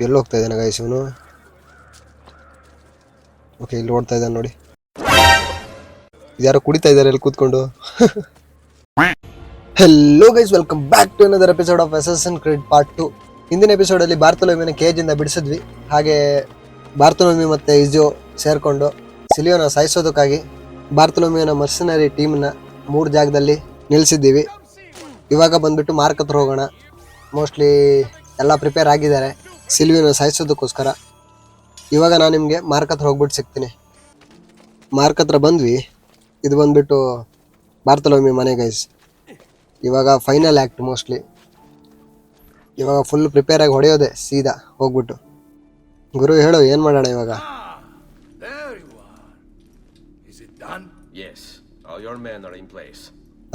ಎಲ್ಲಿ ಹೋಗ್ತಾ ಇದ್ದಾನೆ ಗೈಸ್ ಇವನು? ಓಕೆ, ಇಲ್ಲಿ ಓಡ್ತಾ ಇದ್ದಾನೆ ನೋಡಿ. ಯಾರೋ ಕುಡಿತಾ ಇದ್ದಾರೆ ಇಲ್ಲಿ ಕೂತ್ಕೊಂಡು. Hello guys, welcome back to another episode of Assassin's Creed part 2. ಹಿಂದಿನ ಎಪಿಸೋಡಲ್ಲಿ ಬಾರ್ತೊಲೊಮಿನ ಕೇಜಿಂದ ಬಿಡಿಸಿದ್ವಿ. ಹಾಗೆ ಬಾರ್ತೊಲೊಮಿ ಮತ್ತು ಇಜೋ ಸೇರಿಕೊಂಡು ಸಿಲಿಯೋನ ಸಾಯಿಸೋದಕ್ಕಾಗಿ ಬಾರ್ತೊಲೊಮಿನ ಮರ್ಸನರಿ ಟೀಮ್ನ 3 ಜಾಗದಲ್ಲಿ ನಿಲ್ಲಿಸಿದ್ದೀವಿ. ಇವಾಗ ಬಂದ್ಬಿಟ್ಟು ಮಾರ್ಕ್ ಹತ್ರ ಹೋಗೋಣ. ಮೋಸ್ಟ್ಲಿ ಎಲ್ಲ ಪ್ರಿಪೇರ್ ಆಗಿದ್ದಾರೆ ಸಿಲಿಯೋನ ಸಾಯಿಸೋದಕ್ಕೋಸ್ಕರ. ಇವಾಗ ನಾನು ನಿಮಗೆ ಮಾರ್ಕ್ ಹತ್ರ ಹೋಗ್ಬಿಟ್ಟು ಸಿಗ್ತೀನಿ. ಮಾರ್ಕ್ ಹತ್ರ ಬಂದ್ವಿ. ಇದು ಬಂದ್ಬಿಟ್ಟು ಬಾರ್ತೊಲೊಮಿ ಮನೆ ಗೈಸ್. ಇವಾಗ ಫೈನಲ್ ಆ್ಯಕ್ಟ್ ಮೋಸ್ಟ್ಲಿ. ಇವಾಗ ಫುಲ್ ಪ್ರಿಪೇರ್ ಆಗಿ ಹೊಡೆಯೋದೆ ಸೀದಾ ಹೋಗ್ಬಿಟ್ಟು. ಗುರು ಹೇಳು, ಏನು ಮಾಡೋಣ ಇವಾಗ?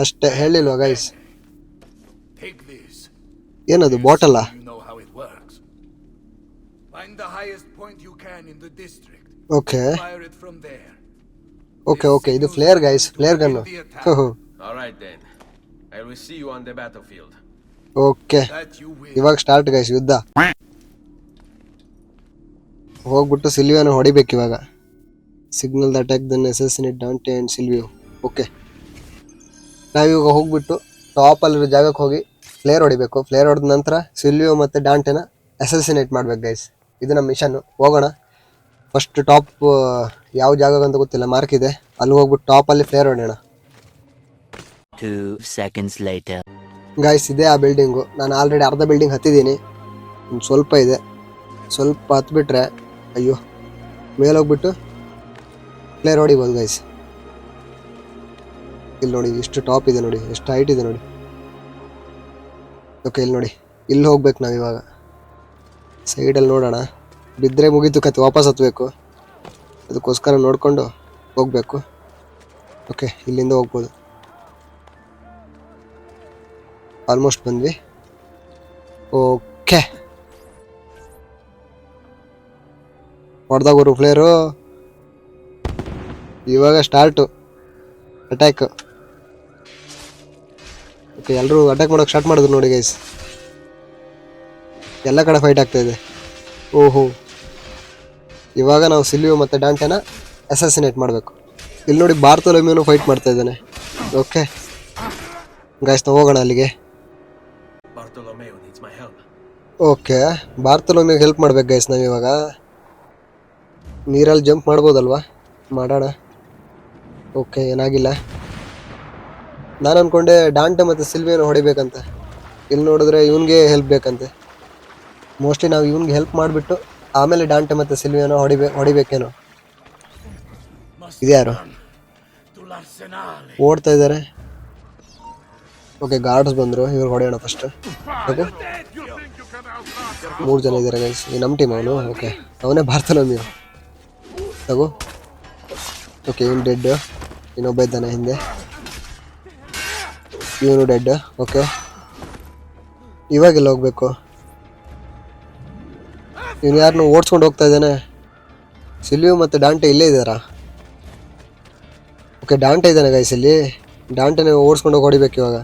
ಅಷ್ಟೇ ಹೇಳಿಲ್ವಾ ಗೈಸ್? ಏನದು ಬಾಟಲ್ಲ? ಓಕೆ ಓಕೆ ಓಕೆ, ಇದು flare guys, flare gun. Okay, ಇವಾಗ ಸ್ಟಾರ್ಟ್ ಗೈಸ್ ಯುದ್ಧ. ಹೋಗ್ಬಿಟ್ಟು ಸಿಲ್ವಿಯೋನ ಹೊಡಿಬೇಕು ಇವಾಗ. Signal the attack then assassinate Dante and Silvio. Okay, ನಾವಿವಾಗ ಹೋಗ್ಬಿಟ್ಟು ಟಾಪಲ್ಲಿರೋ ಜಾಗಕ್ಕೆ ಹೋಗಿ ಫ್ಲೇರ್ ಹೊಡಿಬೇಕು. ಫ್ಲೇರ್ ಹೊಡೆದ ನಂತರ ಸಿಲ್ವಿಯೋ ಮತ್ತು ಡಾಂಟೆನ ಅಸಾಸಿನೇಟ್ ಮಾಡ್ಬೇಕು ಗೈಸ್. ಇದು ನಮ್ಮ ಮಿಷನ್ನು. ಹೋಗೋಣ. ಫಸ್ಟ್ ಟಾಪ್ ಯಾವ ಜಾಗ ಅಂತ ಗೊತ್ತಿಲ್ಲ, ಮಾರ್ಕ್ ಇದೆ, ಅಲ್ಲಿ ಹೋಗ್ಬಿಟ್ಟು ಟಾಪಲ್ಲಿ ಫ್ಲೇರ್ ಹೊಡೆಯೋಣ. 2 seconds later. ಗಾಯ್ಸ್, ಇದೆ ಆ ಬಿಲ್ಡಿಂಗು. ನಾನು ಆಲ್ರೆಡಿ ಅರ್ಧ ಬಿಲ್ಡಿಂಗ್ ಹತ್ತಿದ್ದೀನಿ. ಸ್ವಲ್ಪ ಇದೆ, ಸ್ವಲ್ಪ ಹತ್ಬಿಟ್ರೆ ಅಯ್ಯೋ ಮೇಲೆ ಹೋಗ್ಬಿಟ್ಟು ಫ್ಲೇರ್ ಹೊಡಿಬೋದು ಗೈಸ್. ಇಲ್ಲಿ ನೋಡಿ ಎಷ್ಟು ಟಾಪ್ ಇದೆ ನೋಡಿ, ಎಷ್ಟು ಹೈಟ್ ಇದೆ ನೋಡಿ. ಓಕೆ, ಇಲ್ಲಿ ನೋಡಿ, ಇಲ್ಲಿ ಹೋಗ್ಬೇಕು ನಾವು ಇವಾಗ. ಸೈಡಲ್ಲಿ ನೋಡೋಣ, ಬಿದ್ದರೆ ಮುಗೀತು ಕತೆ, ವಾಪಸ್ ಹತ್ತಬೇಕು. ಅದಕ್ಕೋಸ್ಕರ ನೋಡಿಕೊಂಡು ಹೋಗಬೇಕು. ಓಕೆ, ಇಲ್ಲಿಂದ ಹೋಗ್ಬೋದು. ಆಲ್ಮೋಸ್ಟ್ ಬಂದ್ವಿ. ಓಕೆ, ಹೊಡೆದಾಗೋರು ಫ್ಲೇರು. ಇವಾಗ ಸ್ಟಾರ್ಟು ಅಟ್ಯಾಕ್. ಓಕೆ, ಎಲ್ಲರೂ ಅಟ್ಯಾಕ್ ಮಾಡೋಕೆ ಸ್ಟಾರ್ಟ್ ಮಾಡಿದ್ರು ನೋಡಿ ಗೈಸ್. ಎಲ್ಲ ಕಡೆ ಫೈಟ್ ಆಗ್ತಾ ಇದೆ. ಓಹೋ, ಇವಾಗ ನಾವು ಸಿಲ್ವಿಯೋ ಮತ್ತು ಡಾಂಟೆನ ಅಸಾಸಿನೇಟ್ ಮಾಡಬೇಕು. ಇಲ್ಲಿ ನೋಡಿ ಬಾರ್ತೊಲೊಮಿನು ಫೈಟ್ ಮಾಡ್ತಾ ಇದ್ದಾನೆ. ಓಕೆ ಗೈಸ್, ನಾವು ಹೋಗೋಣ ಅಲ್ಲಿಗೆ. ಓಕೆ, ಬಾರ್ತೊಲೊಮಿಗೆ ಹೆಲ್ಪ್ ಮಾಡ್ಬೇಕು ಗೈಸ್ ನಾವು ಇವಾಗ. ನೀರಲ್ಲಿ ಜಂಪ್ ಮಾಡ್ಬೋದಲ್ವಾ? ಮಾಡೋಣ. ಓಕೆ, ಏನಾಗಿಲ್ಲ. ನಾನು ಅಂದ್ಕೊಂಡೆ ಡಾಂಟೆ ಮತ್ತು ಸಿಲ್ವಿಯೋನ ಹೊಡಿಬೇಕಂತ. ಇಲ್ಲಿ ನೋಡಿದ್ರೆ ಇವನಿಗೆ ಹೆಲ್ಪ್ ಬೇಕಂತೆ. ಮೋಸ್ಟ್ಲಿ ನಾವು ಇವನಿಗೆ ಹೆಲ್ಪ್ ಮಾಡಿಬಿಟ್ಟು ಆಮೇಲೆ ಡಾಂಟೆ ಮತ್ತು ಸಿಲ್ವಿಯೋನ ಹೊಡಿಬೇಕೇನೋ. ಇದ್ಯಾರು ಓಡ್ತಾ ಇದ್ದಾರೆ? ಓಕೆ, ಗಾರ್ಡ್ಸ್ ಬಂದರು. ಇವ್ರು ಹೊಡೆಯೋಣ ಫಸ್ಟ್. ಓಕೆ, 3 ಜನ ಇದ್ದಾರೆ ಗೈಸ್. ಈ ನಮ್ಮ ಟೀಮ್ ಅವನು. ಓಕೆ, ಅವನೇ ಬಾರ್ತೊಲೊಮಿ ತಗೋ. ಓಕೆ, ಇವನು ಡೆಡ್. ಇನ್ನೊಬ್ಬ ಇದ್ದಾನೆ ಹಿಂದೆ, ಇವನು ಡೆಡ್. ಓಕೆ, ಇವಾಗೆಲ್ಲ ಹೋಗ್ಬೇಕು. ಇವನು ಯಾರನ್ನು ಓಡಿಸ್ಕೊಂಡು ಹೋಗ್ತಾ ಇದ್ದಾನೆ. ಸಿಲ್ವಿಯೋ ಮತ್ತು ಡಾಂಟೆ ಇಲ್ಲೇ ಇದ್ದಾರಾ? ಓಕೆ, ಡಾಂಟೆ ಇದ್ದಾನೆ ಗೈಸ್ ಇಲ್ಲಿ. ಡಾಂಟೆನೇ ಓಡಿಸ್ಕೊಂಡು ಹೋಗಿ ಹೊಡಿಬೇಕು ಇವಾಗ.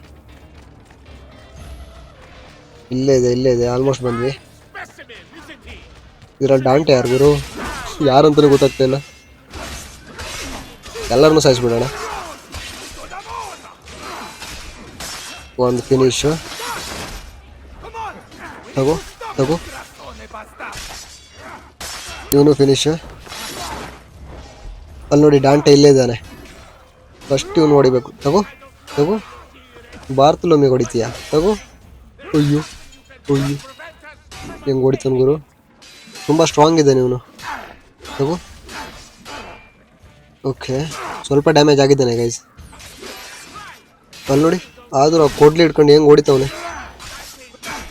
ಇಲ್ಲೇ ಇದೆ, ಇಲ್ಲೇ ಇದೆ. ಆಲ್ಮೋಸ್ಟ್ ಬಂದ್ವಿ. ಇದರಲ್ಲಿ ಡಾಂಟೆ ಯಾರು ಗುರು? ಯಾರಂತಲೂ ಗೊತ್ತಾಗ್ತಾ ಇಲ್ಲ. ಎಲ್ಲರನ್ನೂ ಸಾಯಿಸ್ಬಿಡೋಣ. ಒಂದು ಫಿನಿಶು. ತಗೋ ತಗೋ, ಇವನು ಫಿನಿಶು. ಅಲ್ಲಿ ನೋಡಿ ಡಾಂಟೆ ಇಲ್ಲೇ ಇದ್ದಾನೆ. ಫಸ್ಟ್ ಇವನು ಹೊಡಿಬೇಕು. ತಗೋ ತಗೋ, ಬಾರ್ತೊಲೊಮಿಗೆ ಹೊಡಿತೀಯಾ? ತಗೋ. ಅಯ್ಯೋ ಅಯ್ಯೋ, ಹೆಂಗೆ ಹೊಡಿತಾನೆ ಗುರು? ತುಂಬ ಸ್ಟ್ರಾಂಗ್ ಇದೆ ಇವನು. ತಗೋ. ಓಕೆ, ಸ್ವಲ್ಪ ಡ್ಯಾಮೇಜ್ ಆಗಿದ್ದಾನೆ ಗೈಸ್. ಅಲ್ಲಿ ನೋಡಿ, ಆದರೂ ಕೊಡ್ಲಿ ಹಿಡ್ಕೊಂಡು ಹೆಂಗೆ ಹೊಡಿತವನೆ.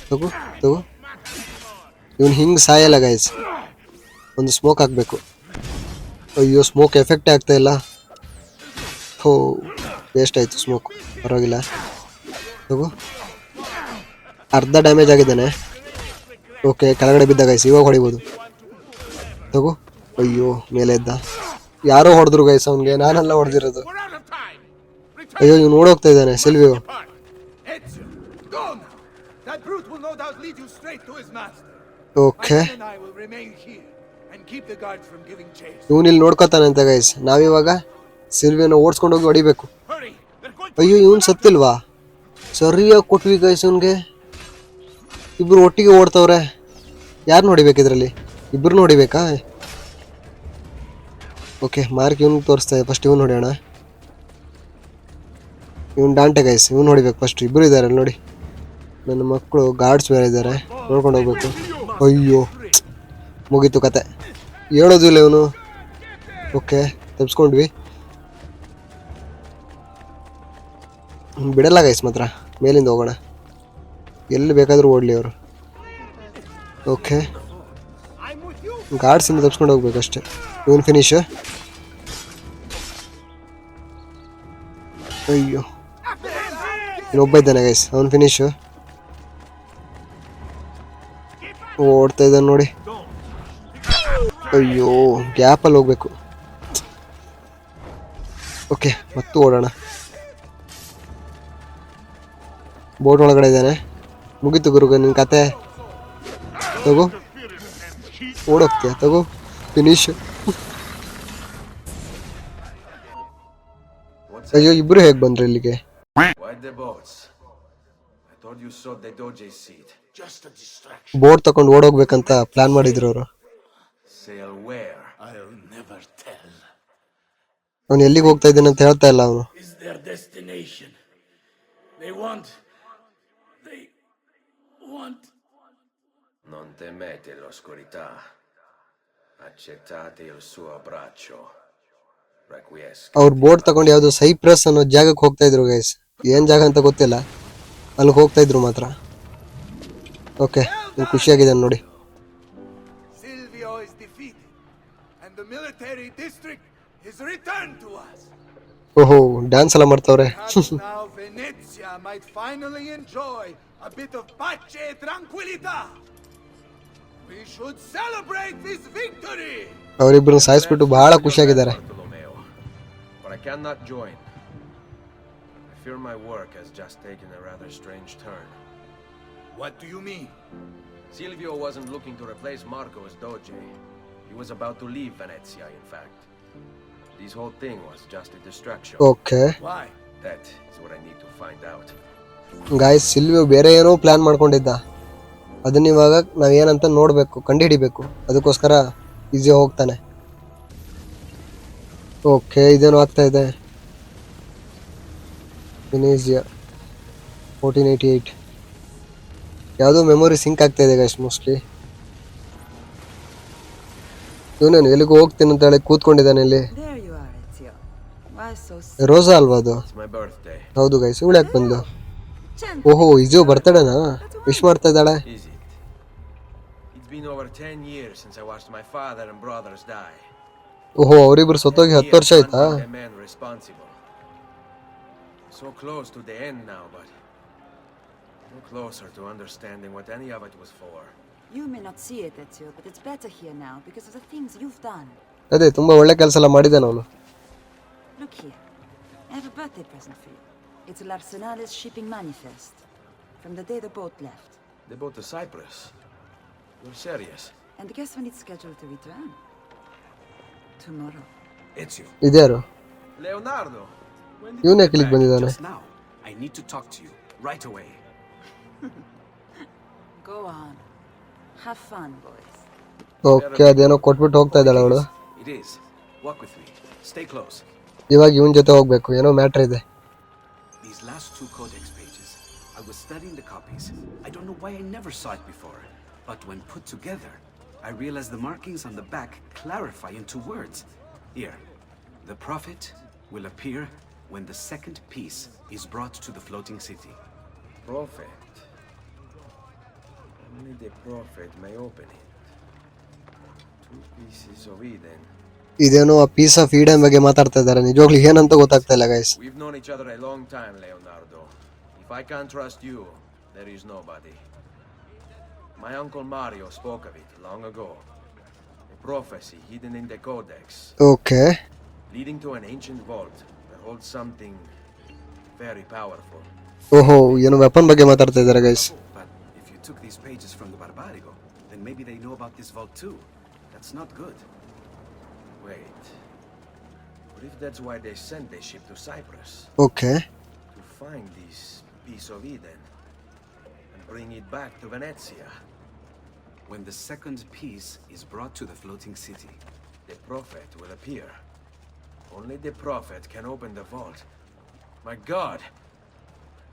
ತಗೋ ತಗೋ, ಇವನು ಹಿಂಗೆ ಸಾಯಲ್ಲ ಗೈಸ್. ಒಂದು ಸ್ಮೋಕ್ ಹಾಕಬೇಕು. ಅಯ್ಯೋ, ಸ್ಮೋಕ್ ಎಫೆಕ್ಟೇ ಆಗ್ತಾ ಇಲ್ಲ. ಹೋ, ವೇಸ್ಟ್ ಆಯಿತು ಸ್ಮೋಕ್. ಪರವಾಗಿಲ್ಲ. ತಗೋ, ಅರ್ಧ ಡ್ಯಾಮೇಜ್ ಆಗಿದ್ದಾನೆ. ಓಕೆ, ಕೆಳಗಡೆ ಬಿದ್ದ ಗೈಸ್. ಇವಾಗ ಹೊಡಿಬೋದು. ತಗೋ. ಅಯ್ಯೋ, ಮೇಲೆ ಇದ್ದ. ಯಾರೋ ಹೊಡೆದ್ರು ಗೈಸ್ ಅವನಿಗೆ, ನಾನೆಲ್ಲ ಹೊಡೆದಿರೋದು. ಅಯ್ಯೋ, ಇವ್ನು ಓಡೋಗ್ತಾ ಇದ್ದಾನೆ Silvio. Okay, My men and I will remain here and keep the guards from giving chase. ಇವನಿಲ್ಲಿ ನೋಡ್ಕೋತಾನೆ ಅಂತ ಗೈಸ್. ನಾವಿವಾಗ ಸಿಲ್ವಿಯನ್ನ ಓಡಿಸ್ಕೊಂಡು ಹೋಗಿ ಹೊಡಿಬೇಕು. Hurry! They're going ಅಯ್ಯೋ, ಇವನ್ ಸತ್ತಿಲ್ವಾ? ಸರಿಯಾಗಿ ಕೊಟ್ವಿ ಗೈಸ್ ಇವನ್ಗೆ. ಇಬ್ರು ಒಟ್ಟಿಗೆ ಓಡ್ತವ್ರೆ. ಯಾರು ನೋಡಿಬೇಕು ಇದರಲ್ಲಿ? ಇಬ್ರು ನೋಡಿಬೇಕಾ? ಓಕೆ, ಮಾರ್ಕ್ ಇವನ್ ತೋರಿಸ್ತಾ ಇದೆ. ಫಸ್ಟ್ ಇವನ್ ನೋಡೋಣ. ಇವನ್ ಡಾಂಟೆ ಗೈಸ್, ಇವನ್ ನೋಡಿಬೇಕು ಫಸ್ಟ್. ಇಬ್ರು ಇದ್ದಾರೆ ಅಲ್ಲಿ ನೋಡಿ. ನನ್ನ ಮಕ್ಕಳು ಗಾರ್ಡ್ಸ್ ಬೇರೆ ಇದ್ದಾರೆ, ನೋಡ್ಕೊಂಡು ಹೋಗ್ಬೇಕು. ಅಯ್ಯೋ, ಮುಗೀತು ಕತೆ. ಹೇಳೋದಿಲ್ಲ ಇವನು. ಓಕೆ, ತಪ್ಪಿಸ್ಕೊಂಡ್ವಿ. ಬಿಡಲ್ಲ ಗೈಸ್ ಮಾತ್ರ. ಮೇಲಿಂದ ಹೋಗೋಣ, ಎಲ್ಲಿ ಬೇಕಾದರೂ ಓಡಲಿ ಅವರು. ಓಕೆ, ಗಾರ್ಡ್ಸಿಂದ ತಪ್ಪಿಸ್ಕೊಂಡು ಹೋಗ್ಬೇಕಷ್ಟೆ. ಇವನ್ ಫಿನಿಶ್. ಅಯ್ಯೋ, ಇನ್ನೊಬ್ಬ ಇದ್ದಾನೆ ಗೈಸ್, ಅವನು ಫಿನಿಶು. ಓಡ್ತಾ ಇದ್ದಾನೆ ನೋಡಿ. ಅಯ್ಯೋ, ಗ್ಯಾಪಲ್ಲಿ ಹೋಗ್ಬೇಕು. ಓಕೆ, ಮತ್ತು ಓಡೋಣ. ಬೋಟ್ ಒಳಗಡೆ ಇದ್ದಾನೆ. ಮುಗೀತು ಗುರುಗ ನಿನ್ನ ಕತೆ. ತಗೋ, ಓಡೋಗ್ತೀಯ? ತಗೋ, ಫಿನಿಶ್. ಅಯ್ಯೋ, ಇಬ್ರು ಹೇಗೆ ಬಂದ್ರು ಇಲ್ಲಿಗೆ? Why the boats? I thought you saw the Doge seat. just a distraction. Boat ತಗೊಂಡು ಓಡೋಗ್ಬೇಕಂತ ಪ್ಲಾನ್ ಮಾಡಿದ್ರು ಅವರು. Sail where? I'll never tell. ಅವನು ಎಲ್ಲಿಗೆ ಹೋಗ್ತಾ ಇದ್ದಾನೆ ಅಂತ ಹೇಳ್ತಾ ಇಲ್ಲ ಅವನು. Is their destination? They want. Non temete l'oscurità. Accettate il suo abbraccio. Requiesca. ಅವ್ರು ಬೋಟ್ ತಗೊಂಡು ಯಾವ್ದೋ ಸೈಪ್ರಸ್ ಅನ್ನೋ ಜಾಗಕ್ಕೆ ಹೋಗ್ತಾ ಇದ್ರು ಗೈಸ್. ಏನ್ ಜಾಗ ಅಂತ ಗೊತ್ತಿಲ್ಲ, ಅಲ್ಲಿಗೆ ಹೋಗ್ತಾ ಇದ್ರು ಮಾತ್ರ. ಓಕೆ, ಖುಷಿಯಾಗಿದೆ ನೋಡಿ. Silvio is defeated, and the military district is returned to us. ಓಹೋ, ಡ್ಯಾನ್ಸ್ ಎಲ್ಲ ಮಾಡ್ತಾವ್ರೆ. Perhaps now Venezia might finally enjoy a bit of pace e tranquillità. We should celebrate this victory. ಅವರಿಬ್ಬರನ್ನ ಸಾಯಿಸ್ಬಿಟ್ಟು ಬಹಳ ಖುಷಿಯಾಗಿದ್ದಾರೆ. Bartolomeo. But I cannot join. I fear my work has just taken a rather strange turn. What do you mean? Silvio wasn't looking to replace Marco as Doge. He was about to leave Venezia, in fact. This whole thing was just a distraction. Okay Why? That is what I need to find out. Guys, Silvio ಬೇರೆ ಏನೋ plan ಮಾಡ್ಕೊಂಡಿದ್ದ. ಅದನ್ನ ಇವಾಗ ನಾವೇನಂತ ನೋಡಬೇಕು, ಕಂಡುಹಿಡಿಬೇಕು. ಅದಕ್ಕೋಸ್ಕರ easy ಹೋಗ್ತಾನೆ. Okay, ಇದೇನು ಆಗ್ತಾ ಇದೆ? ವೆನೇಜಿಯಾ 1488. ಯಾವುದೋ ಮೆಮೊರಿ ಸಿಂಕ್ ಆಗ್ತಾ ಇದೆ ಗೈಸ್ ಮೋಸ್ಟ್ಲಿ. ಇವನೇನು ಎಲ್ಲಿಗೂ ಹೋಗ್ತೀನಿ ಅಂತ ಹೇಳಿ ಕೂತ್ಕೊಂಡಿದ್ದಾನೆ ಇಲ್ಲಿ. There you are, Ezio. Why so Rosa ಅಲ್ವಾ ಅದು? It's my birthday. ಹೌದು ಗೈಸ್, ಇವಳು ಯಾಕೆ ಬಂದ್ಲು? gentle? ಓಹೋ, ಇಜೋ ಬರ್ತಡೇನಾ? ವಿಶ್ ಮಾಡ್ತಾ ಇದ್ದಾಳೆ. Is it? It's been over 10 years since I watched my father and brothers die. ಓಹೋ, ಅವರಿಬ್ರು ಸತ್ತೋಗಿ 10 ವರ್ಷ ಆಯ್ತಾ? The man responsible. So close to the end now, but no closer to understanding what any of it was for. You may not see it, Ezio, but it's better here now because of the things you've done. ಅದೇ ತುಂಬಾ ಒಳ್ಳೆ ಕೆಲಸ ಎಲ್ಲ ಮಾಡಿದ್ದಾನೆ ಅವನು. Look here. I have a birthday present for you. It's L'Arsenale's shipping manifest. From the day the boat left. They bought to Cyprus. You're serious? And guess when it's scheduled to return? Tomorrow. Ezio. ಇದ್ಯಾರು? Leonardo! ಇವನು ಯಾಕೆ ಇಲ್ಲಿಗೆ ಬಂದಿದ್ದಾನೆ? Just now. I need to talk to you right away. Go on. Have fun, boys. Okay, ಅದೇನೋ ಕೊಟ್ಬಿಟ್ಟು ಹೋಗ್ತಾ ಇದ್ದಾಳೆ ಅವಳು. It is. Walk with me. Stay close. ಇವಾಗ ಇವನ್ ಜೊತೆ ಹೋಗ್ಬೇಕು, ಏನೋ ಮ್ಯಾಟ್ರ್ ಇದೆ. These last 2 codex pages. I was studying the copies. I don't know why I never saw it before. But when put together, I realized the markings on the back clarify into words. Here. The prophet will appear when the second piece is brought to the floating city. Prophet. Only the prophet may open it. 2 pieces of Eden. ಇದೇನೋ ಆ piece of Eden ಬಗ್ಗೆ ಮಾತಾಡ್ತಾ ಇದ್ದಾರೆ. ನಿಜವಾಗ್ಲೂ ಏನಂತ ಗೊತ್ತಾಗ್ತಾ ಇಲ್ಲ guys. We've known each other a long time, Leonardo. If I can't trust you, there is nobody. My uncle Mario spoke of it long ago. A prophecy hidden in the Codex, okay, leading to an ancient vault that holds something very powerful. ಓಹೋ, ಏನೋ weapon ಬಗ್ಗೆ ಮಾತಾಡ್ತಾ ಇದ್ದಾರೆ guys. But if you took these pages from the Barbarigo, then maybe they know about this vault too. That's not good. Wait. What if that's why they sent their ship to Cyprus? Okay, To find this piece of Eden and bring it back to Venezia. When the second piece is brought to the floating city, The prophet will appear. Only the prophet can open the vault. My God!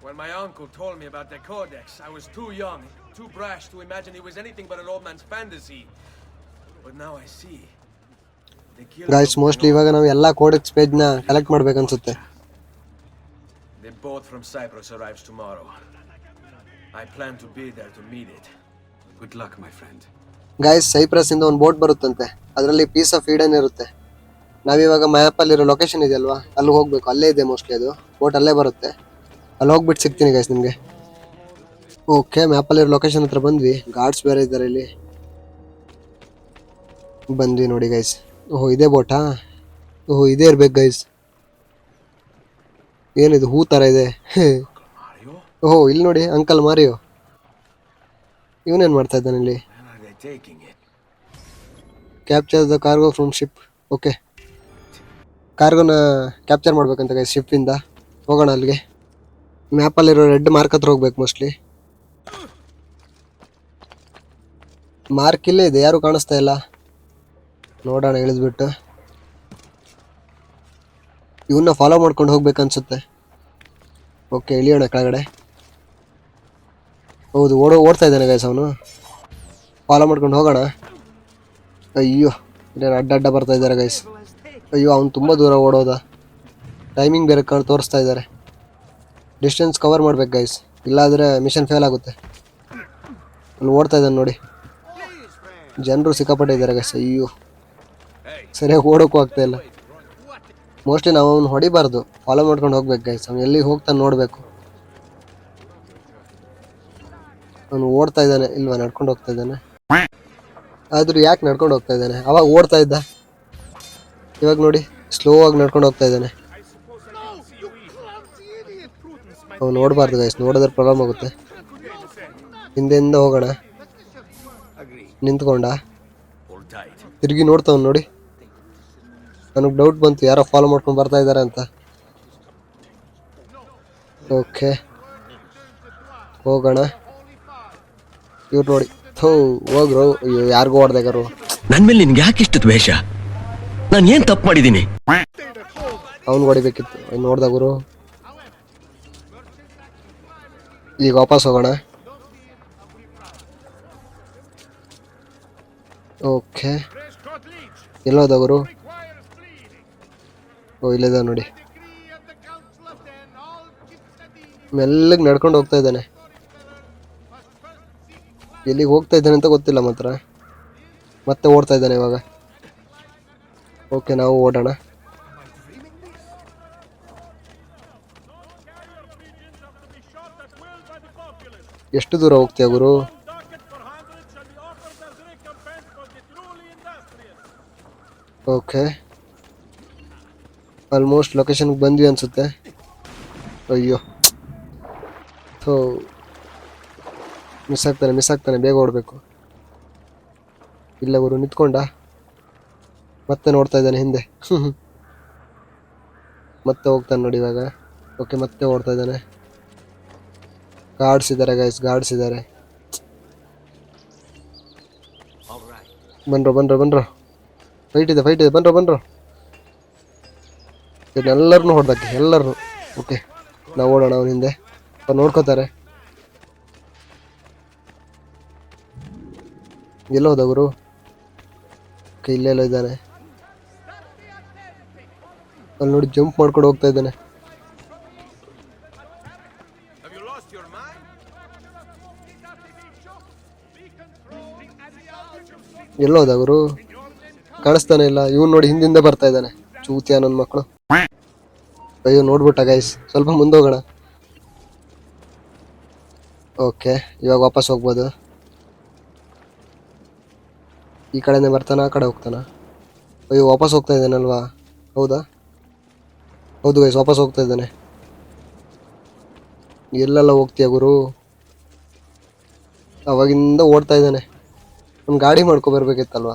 When my uncle told me about the Codex, I was too young, too brash to imagine it was anything but an old man's fantasy. But now I see. They killed guys the mostly ಇವಾಗ ನಾವು ಎಲ್ಲ ಕೋಡೆಕ್ಸ್ ಪೇಜ್ನ collect ಮಾಡ್ಬೇಕನ್ಸುತ್ತೆ. The boat from Cyprus arrives tomorrow. I plan to be there to meet it. good luck, my friend. Guys Cyprus ಇಂದ ಒಂದು boat ಬರುತ್ತಂತೆ, ಅದರಲ್ಲಿ piece of Eden ಇರುತ್ತೆ. ನಾವಿವಾಗ ಮ್ಯಾಪಲ್ಲಿರೋ location ಇದೆಯಲ್ವಾ, ಅಲ್ಲಿ ಹೋಗ್ಬೇಕು. ಅಲ್ಲೇ ಇದೆ ಮೋಸ್ಟ್ಲಿ ಅದು ಬೋಟ್, ಅಲ್ಲೇ ಬರುತ್ತೆ. ಅಲ್ಲಿ ಹೋಗ್ಬಿಟ್ಟು ಸಿಗ್ತೀನಿ ಗೈಸ್ ನಿಮಗೆ. ಓಕೆ, ಮ್ಯಾಪಲ್ಲಿರೋ ಲೊಕೇಶನ್ ಹತ್ರ ಬಂದ್ವಿ. ಗಾರ್ಡ್ಸ್ ಬೇರೆ ಇದ್ದಾರೆ ಇಲ್ಲಿ. ಬಂದ್ವಿ ನೋಡಿ ಗೈಸ್. ಓಹೋ, ಇದೇ ಬೋಟಾ? ಓಹೋ, ಇದೇ ಇರ್ಬೇಕು ಗೈಸ್. ಏನಿದು ಹೂ ಥರ ಇದೆ. Mario? ಓಹೋ, ಇಲ್ಲಿ ನೋಡಿ ಅಂಕಲ್ ಮಾರಿಯೋ. ಇವನೇನು ಮಾಡ್ತಾ ಇದ್ದಾನೆ ಇಲ್ಲಿ? Where are they taking it? Capture the cargo from ship. ಓಕೆ, ಕಾರ್ಗೋನ ಕ್ಯಾಪ್ಚರ್ ಮಾಡ್ಬೇಕಂತ ಗೈಸ್ ಶಿಪ್ಪಿಂದ. ಹೋಗೋಣ ಅಲ್ಲಿಗೆ. ಮ್ಯಾಪಲ್ಲಿರೋ ರೆಡ್ ಮಾರ್ಕ್ ಹತ್ರ ಹೋಗ್ಬೇಕು ಮೋಸ್ಟ್ಲಿ. ಮಾರ್ಕ್ ಇಲ್ಲೇ ಇದೆ, ಯಾರು ಕಾಣಿಸ್ತಾ ಇಲ್ಲ. ನೋಡೋಣ ಇಳಿದ್ಬಿಟ್ಟು. ಇವನ್ನ ಫಾಲೋ ಮಾಡ್ಕೊಂಡು ಹೋಗ್ಬೇಕನ್ಸುತ್ತೆ. ಓಕೆ, ಇಳಿಯೋಣ ಕೆಳಗಡೆ. ಹೌದು, ಓಡ್ತಾ ಇದ್ದಾನೆ ಗೈಸ್ ಅವನು. ಫಾಲೋ ಮಾಡ್ಕೊಂಡು ಹೋಗೋಣ. ಅಯ್ಯೋ, ಇಲ್ಲಿ ಅಡ್ಡ ಬರ್ತಾ ಇದ್ದಾರೆ ಗೈಸ್. ಅಯ್ಯೋ, ಅವ್ನು ತುಂಬ ದೂರ ಓಡೋದ. ಟೈಮಿಂಗ್ ಬೇರೆ ತೋರಿಸ್ತಾ ಇದ್ದಾರೆ. ಡಿಸ್ಟೆನ್ಸ್ ಕವರ್ ಮಾಡ್ಬೇಕು ಗೈಸ್, ಇಲ್ಲಾಂದರೆ ಮಿಷನ್ ಫೇಲ್ ಆಗುತ್ತೆ. ಅಲ್ಲಿ ಓಡ್ತಾ ಇದ್ದಾನೆ ನೋಡಿ. ಜನರು ಸಿಕ್ಕಾಪಟ್ಟೆ ಇದ್ದಾರೆ ಗೈಸ್. ಅಯ್ಯೋ, ಸರಿಯಾಗಿ ಓಡೋಕ್ಕೂ ಆಗ್ತಾ ಇಲ್ಲ. ಮೋಸ್ಟ್ಲಿ ನಾವು ಅವ್ನು ಹೊಡಿಬಾರ್ದು, ಫಾಲೋ ಮಾಡ್ಕೊಂಡು ಹೋಗ್ಬೇಕು ಗೈಸ್. ಅವ್ನು ಎಲ್ಲಿಗೆ ಹೋಗ್ತಾನೆ ನೋಡಬೇಕು. ಅವನು ಓಡ್ತಾ ಇದ್ದಾನೆ ಇಲ್ವಾ, ನಡ್ಕೊಂಡು ಹೋಗ್ತಾ ಇದ್ದಾನೆ. ಆದರೂ ಯಾಕೆ ನಡ್ಕೊಂಡು ಹೋಗ್ತಾ ಇದ್ದಾನೆ? ಅವಾಗ ಓಡ್ತಾ ಇದ್ದ, ಇವಾಗ ನೋಡಿ ಸ್ಲೋ ಆಗಿ ನಡ್ಕೊಂಡು ಹೋಗ್ತಾ ಇದ್ದಾನೆ. ಅವ್ನು ನೋಡಬಾರ್ದು ಗೈಸ್, ನೋಡಿದ್ರೆ ಪ್ರಾಬ್ಲಮ್ ಆಗುತ್ತೆ. ಹಿಂದೆಯಿಂದ ಹೋಗೋಣ. ನಿಂತ್ಕೊಂಡ ತಿರುಗಿ ನೋಡ್ತಾವ್ ನೋಡಿ. ನನಗೆ ಡೌಟ್ ಬಂತು ಯಾರೋ ಫಾಲೋ ಮಾಡ್ಕೊಂಡು ಬರ್ತಾ ಇದ್ದಾರೆ ಅಂತ. ಓಕೆ, ಹೋಗೋಣ. ಇವ್ರು ನೋಡಿ, ಥೋ ಹೋಗ್ರು. ಅಯ್ಯೋ, ಯಾರಿಗೂ ಹೊಡೆದಾಗರು. ನನ್ ಮೇಲೆ ನಿನ್ಗೆ ಯಾಕೆ ಇಷ್ಟು ದ್ವೇಷ? ನಾನು ಏನ್ ತಪ್ಪು ಮಾಡಿದ್ದೀನಿ? ಅವ್ನು ಹೊಡಿಬೇಕಿತ್ತು, ನೋಡ್ದಾಗರು. ಈಗ ವಾಪಸ್ ಹೋಗೋಣ. ಓಕೆ, ಎಲ್ಲೋದವರು? ಓ, ಇಲ್ಲಿದ ನೋಡಿ. ಮೆಲ್ಲಗೆ ನಡ್ಕೊಂಡು ಹೋಗ್ತಾ ಇದ್ದಾನೆ. ಎಲ್ಲಿಗೆ ಹೋಗ್ತಾ ಇದ್ದಾನೆ ಅಂತ ಗೊತ್ತಿಲ್ಲ ಮಾತ್ರ. ಮತ್ತೆ ಓಡ್ತಾ ಇದ್ದಾನೆ ಇವಾಗ. ಓಕೆ, ನಾವು ಓಡೋಣ. ಎಷ್ಟು ದೂರ ಹೋಗ್ತೀಯ ಗುರು? ಓಕೆ, ಆಲ್ಮೋಸ್ಟ್ ಲೊಕೇಶನ್ಗೆ ಬಂದ್ವಿ ಅನ್ಸುತ್ತೆ. ಅಯ್ಯೋ, ಥೋ, ಮಿಸ್ ಆಗ್ತಾನೆ. ಬೇಗ ಓಡಬೇಕು. ಇಲ್ಲ ಗುರು, ನಿಂತ್ಕೊಂಡ. ಮತ್ತೆ ನೋಡ್ತಾ ಇದ್ದಾನೆ ಹಿಂದೆ. ಮತ್ತೆ ಹೋಗ್ತಾನೆ ನೋಡಿ ಇವಾಗ. ಓಕೆ, ಮತ್ತೆ ಓಡ್ತಾ ಇದ್ದಾನೆ. ಗಾರ್ಡ್ಸ್ ಇದ್ದಾರೆ ಗೈಸ್, ಗಾರ್ಡ್ಸ್ ಇದ್ದಾರೆ. ಬನ್ರೋ. ಫೈಟ್ ಇದೆ, ಬನ್ರೋ. ಇದನ್ನೆಲ್ಲರನ್ನೂ ಹೊಡೆದಕ್ಕೆ, ಎಲ್ಲರೂ. ಓಕೆ, ನಾವು ಓಡೋಣ ಅವನ ಹಿಂದೆ. ಅವ್ರು ನೋಡ್ಕೋತಾರೆ. ಎಲ್ಲೋ ಹೋದ ಗುರು? ಓಕೆ, ಇಲ್ಲೆಲ್ಲೋ ಇದ್ದಾನೆ. ಅಲ್ಲಿ ನೋಡಿ, ಜಂಪ್ ಮಾಡ್ಕೊಂಡು ಹೋಗ್ತಾ ಇದ್ದಾನೆ. ಎಲ್ಲೋ ಹೋದ ಗುರು? ಕಾಣಿಸ್ತಾನೆ ಇಲ್ಲ. ಇವನು ನೋಡಿ ಹಿಂದಿಂದ ಬರ್ತಾ ಇದ್ದಾನೆ. ಚೂತಿಯ ನನ್ನ ಮಕ್ಕಳು. ಅಯ್ಯೋ, ನೋಡ್ಬಿಟ್ಟ ಗೈಸ್. ಸ್ವಲ್ಪ ಮುಂದೆ ಹೋಗೋಣ. ಓಕೆ, ಇವಾಗ ವಾಪಸ್ ಹೋಗ್ಬೋದು. ಈ ಕಡೆನೇ ಬರ್ತಾನ, ಆ ಕಡೆ ಹೋಗ್ತಾನ? ಅಯ್ಯೋ, ವಾಪಸ್ ಹೋಗ್ತಾ ಇದ್ದಾನಲ್ವಾ? ಹೌದಾ? ಹೌದು ಗೈಸ್, ವಾಪಸ್ ಹೋಗ್ತಾ ಇದ್ದಾನೆ. ಎಲ್ಲೆಲ್ಲ ಹೋಗ್ತೀಯ ಗುರು? ಅವಾಗಿಂದ ಓಡ್ತಾ ಇದ್ದಾನೆ. ಒಂದು ಗಾಡಿ ಮಾಡ್ಕೊ ಬರ್ಬೇಕಿತ್ತಲ್ವಾ,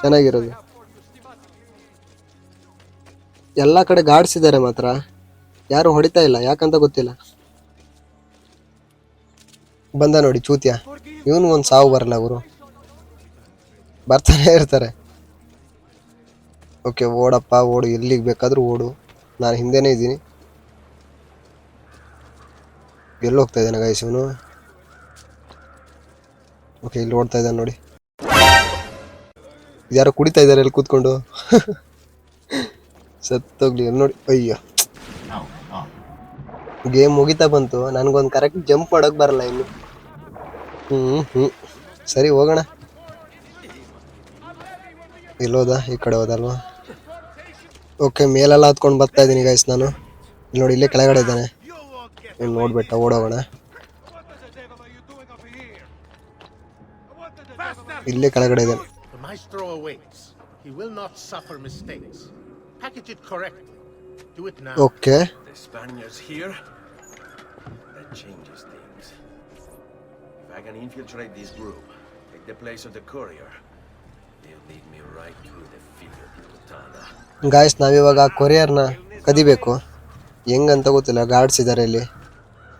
ಚೆನ್ನಾಗಿರೋದು. ಎಲ್ಲ ಕಡೆ ಗಾರ್ಡ್ಸ್ ಇದ್ದಾರೆ ಮಾತ್ರ, ಯಾರು ಹೊಡಿತಾ ಇಲ್ಲ, ಯಾಕಂತ ಗೊತ್ತಿಲ್ಲ. ಬಂದ ನೋಡಿ ಚೂತ್ಯ, ಇವನು ಒಂದು ಸಾವು ಬರಲ್ಲ, ಅವರು ಬರ್ತಾನೆ ಇರ್ತಾರೆ. ಓಕೆ, ಓಡಪ್ಪ ಓಡು, ಎಲ್ಲಿಗೆ ಬೇಕಾದ್ರೂ ಓಡು, ನಾನು ಹಿಂದೆನೇ ಇದ್ದೀನಿ. ಎಲ್ಲಿ ಹೋಗ್ತಾ ಇದ್ದಾನೆ ಗೈಸ್ ಇವನು? ಓಕೆ, ಇಲ್ಲಿ ಓಡ್ತಾ ಇದ್ದಾನೆ ನೋಡಿ. ಯಾರೋ ಕುಡಿತಾ ಇದ್ದಾರೆ ಇಲ್ಲಿ ಕೂತ್ಕೊಂಡು. ಸತ್ತೋಗ್ಲಿ ಅಲ್ಲಿ ನೋಡಿ. ಅಯ್ಯೋ, ಗೇಮ್ ಮುಗಿತಾ ಬಂತು, ನನಗೊಂದು ಕರೆಕ್ಟ್ ಜಂಪ್ ಮಾಡೋಕೆ ಬರಲ್ಲ ಇನ್ನು. ಸರಿ ಹೋಗೋಣ. ಇಲ್ಲೋದ, ಈ ಕಡೆ ಹೋದಲ್ವಾ? ಓಕೆ, ಮೇಲೆಲ್ಲ ಹತ್ಕೊಂಡು ಬರ್ತಾ ಇದ್ದೀನಿ ಗೈಸ್ ನಾನು. ಇಲ್ಲಿ ನೋಡಿ, ಇಲ್ಲೇ ಕೆಳಗಡೆ ಇದ್ದಾನೆ. ಇನ್ನು ನೋಡ್ಬಿಟ್ಟ ಓಡೋಗೋಣ. ಇಲ್ಲೇ ಕೆಳಗಡೆ ಇದ್ದಾನೆ. The maestro awaits. He will not suffer mistakes. Package it correctly. Do it now. Okay, The Spaniards here? That changes things. If I can infiltrate this group, take the place of the courier, they'll lead me right through the feet of Sultana. Guys ನಾವಿವಾಗ ಕೊರಿಯರ್ನ ಕದಿಬೇಕು. ಹೆಂಗಂತ ಗೊತ್ತಿಲ್ಲ, guards ಇದ್ದಾರೆ ಇಲ್ಲಿ.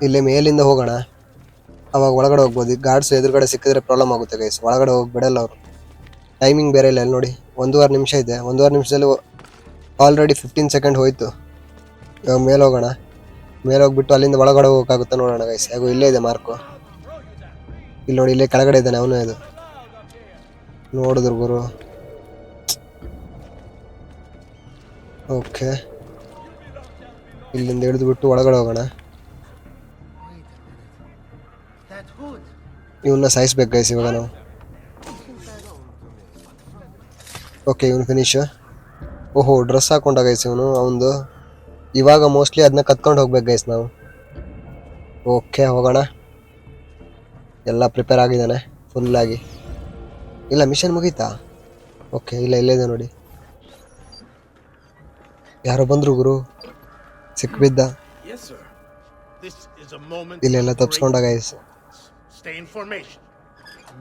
ಇಲ್ಲೇ ಮೇಲಿಂದ ಹೋಗೋಣ, ಅವಾಗ ಒಳಗಡೆ ಹೋಗ್ಬೋದು. ಗಾರ್ಡ್ಸ್ ಎದುರುಗಡೆ ಸಿಕ್ಕಿದ್ರೆ ಪ್ರಾಬ್ಲಮ್ ಆಗುತ್ತೆ ಗೈಸ್, ಒಳಗಡೆ ಹೋಗಿ ಬಿಡಲ್ಲ ಅವರು. ಟೈಮಿಂಗ್ ಬೇರೆ ಇಲ್ಲ. ಅಲ್ಲಿ ನೋಡಿ 1.5 ನಿಮಿಷ ಇದೆ. 1.5 ನಿಮಿಷದಲ್ಲಿ ಆಲ್ರೆಡಿ 15 ಸೆಕೆಂಡ್ ಹೋಯ್ತು. ಇವಾಗ ಮೇಲೆ ಹೋಗೋಣ. ಮೇಲೆ ಹೋಗ್ಬಿಟ್ಟು ಅಲ್ಲಿಂದ ಒಳಗಡೆ ಹೋಗೋಕ್ಕಾಗುತ್ತೆ ನೋಡೋಣ ಗೈಸ್. ಹೇಗೋ ಇಲ್ಲೇ ಇದೆ ಮಾರ್ಕು. ಇಲ್ಲಿ ನೋಡಿ, ಇಲ್ಲೇ ಕೆಳಗಡೆ ಇದ್ದಾನೆ ಅವನು. ಇದು ನೋಡಿದ್ರು ಗುರು. ಓಕೆ, ಇಲ್ಲಿಂದ ಹಿಡಿದುಬಿಟ್ಟು ಒಳಗಡೆ ಹೋಗೋಣ. ಇವನ್ನ ಸಾಯಿಸ್ಬೇಕು ಗೈಸ್ ಇವಾಗ ನಾವು. ಓಕೆ, ಇವನು ಫಿನಿಶ್. ಓಹೋ, ಡ್ರೆಸ್ ಹಾಕೊಂಡ ಗೈಸ್ ಇವನು ಅವಂದು. ಇವಾಗ ಮೋಸ್ಟ್ಲಿ ಅದನ್ನ ಕತ್ಕೊಂಡು ಹೋಗ್ಬೇಕು ಗೈಸ್ ನಾವು. ಓಕೆ, ಹೋಗೋಣ. ಎಲ್ಲ ಪ್ರಿಪೇರ್ ಆಗಿದ್ದಾನೆ ಫುಲ್ಲಾಗಿ. ಇಲ್ಲ, ಮಿಷನ್ ಮುಗೀತಾ? ಓಕೆ, ಇಲ್ಲ, ಇಲ್ಲೇ ಇದೆ ನೋಡಿ. ಯಾರೋ ಬಂದ್ರು ಗುರು, ಸಿಕ್ಬಿದ್ದ. Yes, sir. This is a moment. ಇಲ್ಲೆಲ್ಲ ತಪ್ಸ್ಕೊಂಡ guys. Stay in formation.